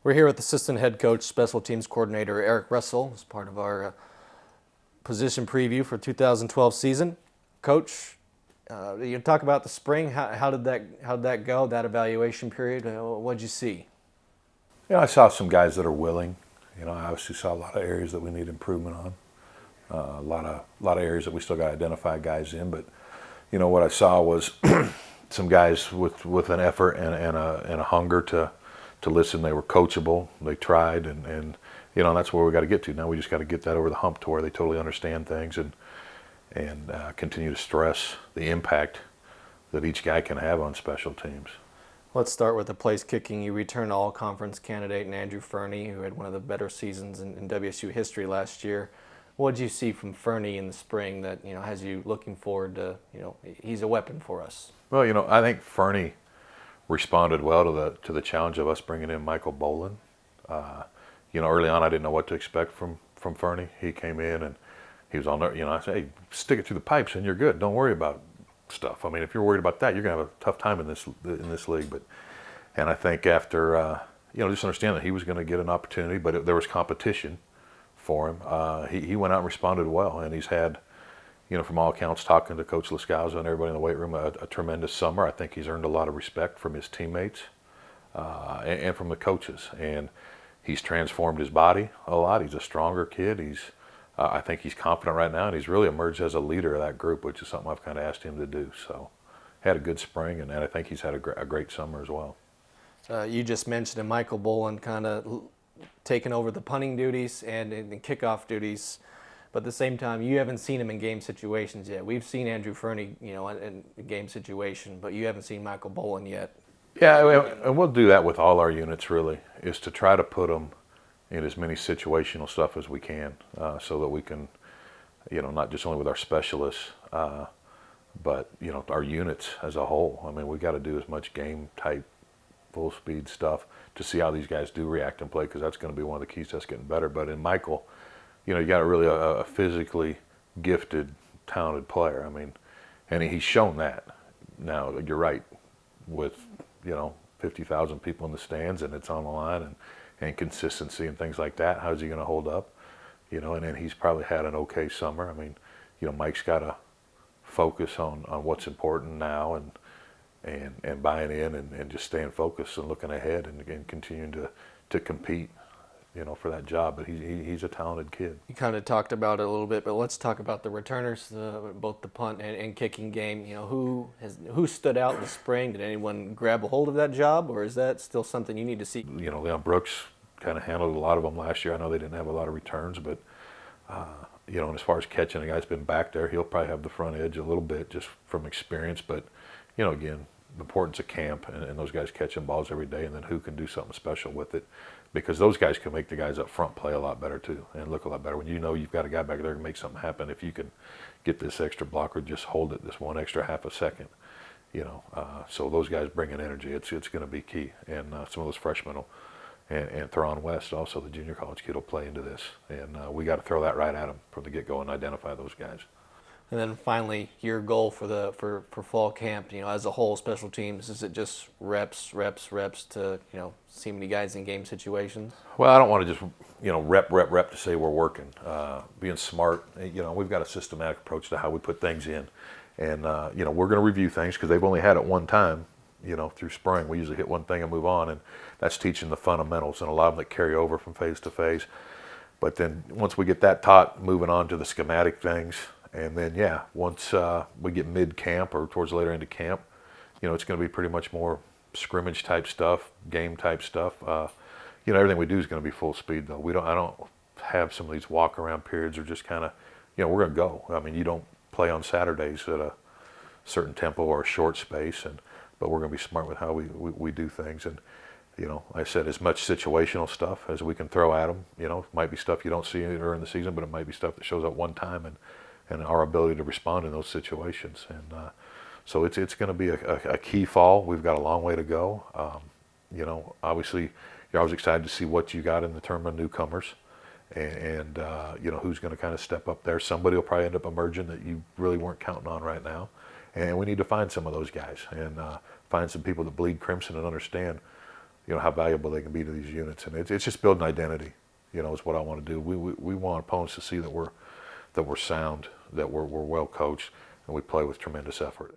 We're here with assistant head coach, special teams coordinator Eric Russell as part of our position preview for 2012 season. Coach, you talk about the spring. How did that go? That evaluation period. What did you see? I saw some guys that are willing. I obviously saw a lot of areas that we need improvement on. A lot of areas that we still got to identify guys in. But what I saw was some guys with an effort and a hunger to listen. They were coachable. They tried, and that's where we got to get to. Now we just got to get that over the hump to where they totally understand things and continue to stress the impact that each guy can have on special teams. Let's start with the place kicking. You returned all-conference candidate and Andrew Fernie, who had one of the better seasons in WSU history last year. What did you see from Fernie in the spring that has you looking forward to? He's a weapon for us. Well, I think Fernie responded well to the challenge of us bringing in Michael Bolin. Early on I didn't know what to expect from Fernie. He came in and he was on there. I said, hey, stick it through the pipes and you're good. Don't worry about stuff. I mean, if you're worried about that, you're gonna have a tough time in this league. And I think after just understand that he was going to get an opportunity, but there was competition for him. He went out and responded well, and he's had, from all accounts, talking to Coach Lascauza and everybody in the weight room, a tremendous summer. I think he's earned a lot of respect from his teammates and from the coaches, and he's transformed his body a lot. He's a stronger kid. I think he's confident right now, and he's really emerged as a leader of that group, which is something I've kind of asked him to do. So, had a good spring, and I think he's had a great summer as well. You just mentioned Michael Bolin kind of taking over the punting duties and kickoff duties, but at the same time, you haven't seen him in game situations yet. We've seen Andrew Fernie, in game situation, but you haven't seen Michael Bolin yet. Yeah, and we'll do that with all our units, really, is to try to put them in as many situational stuff as we can, so that we can, not just only with our specialists, but our units as a whole. I mean, we got to do as much game type, full speed stuff to see how these guys do react and play, because that's going to be one of the keys to us getting better. But in Michael, you got really a physically gifted, talented player. I mean, and he's shown that. Now you're right, with 50,000 people in the stands and it's on the line and consistency and things like that. How's he going to hold up? And then he's probably had an okay summer. I mean, Mike's got to focus on what's important now and buying in and just staying focused and looking ahead and continuing to compete, for that job. But he's a talented kid. You kind of talked about it a little bit, but let's talk about the returners, both the punt and kicking game. Who stood out in the spring? Did anyone grab a hold of that job, or is that still something you need to see? Leon Brooks kind of handled a lot of them last year. I know they didn't have a lot of returns, but and as far as catching, a guy's been back there. He'll probably have the front edge a little bit just from experience. But again, the importance of camp and those guys catching balls every day, and then who can do something special with it, because those guys can make the guys up front play a lot better too and look a lot better. When you've got a guy back there to make something happen, if you can get this extra block or just hold it this one extra half a second, so those guys bring in energy. It's going to be key, and some of those freshmen will. And Theron West, also the junior college kid, will play into this. And we got to throw that right at them from the get-go and identify those guys. And then finally, your goal for fall camp, as a whole, special teams, is it just reps to, see many guys in game situations? Well, I don't want to just, rep to say we're working. Being smart, we've got a systematic approach to how we put things in. And, we're going to review things because they've only had it one time. Through spring, we usually hit one thing and move on, and that's teaching the fundamentals, and a lot of them that carry over from phase to phase. But then once we get that taught, moving on to the schematic things, and then once we get mid-camp or towards the later end of camp, it's going to be pretty much more scrimmage type stuff, game type stuff. Everything we do is going to be full speed though. I don't have some of these walk around periods or just kind of, we're going to go. I mean, you don't play on Saturdays at a certain tempo or a short space, but we're going to be smart with how we do things. And, I said as much situational stuff as we can throw at them. It might be stuff you don't see during the season, but it might be stuff that shows up one time and our ability to respond in those situations. And so it's going to be a key fall. We've got a long way to go. Obviously, you're always excited to see what you got in the term of newcomers. And who's going to kind of step up there. Somebody will probably end up emerging that you really weren't counting on right now. And we need to find some of those guys and find some people that bleed crimson and understand how valuable they can be to these units. And it's just building identity, is what I want to do. We want opponents to see that we're sound, that we're well coached, and we play with tremendous effort.